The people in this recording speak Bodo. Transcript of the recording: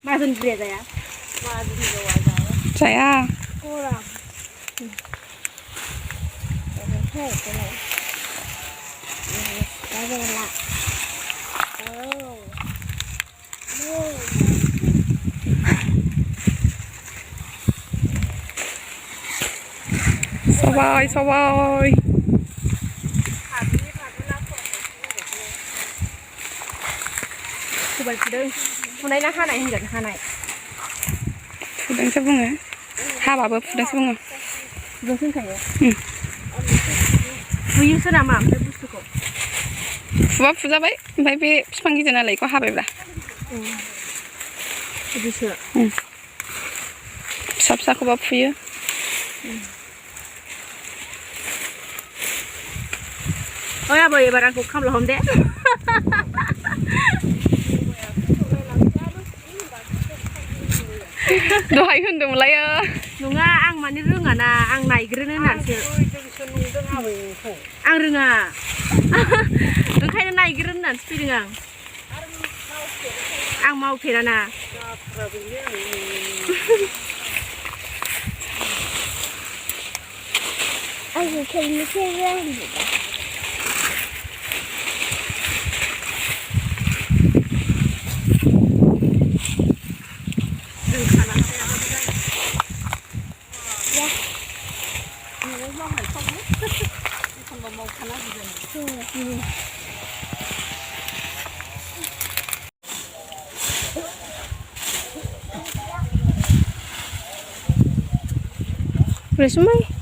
माजों ब्रे जाया माजों जवा जाया जाया गरम सबाय सबाय सबाय फुदों फुनाय ना हानाय होनगोन हानाय फुदोंसो बुङो हाबाबो फुदोंसो बुङो फुदोंसो होनखायो फुयोसो नामा ओमफ्राय बुस्थुखौ फुबा फुजाबाय ओमफ्राय बे बिफां गिदिर नालाय बेखौ हाबायब्रा बिदिसो फिसा फिसाखौबा फुयो ओइ आबै एबार आंखौ खामला हम दे दहाय होनदोंमोनलाय नङा आं माने रोङा ना आं नायग्रोनो होननानैसो आं रोङा ओंखायनो नायग्रोनो होननानैसो फैदों आं मावफेराना आंखौ खेलनोसै Udah semai.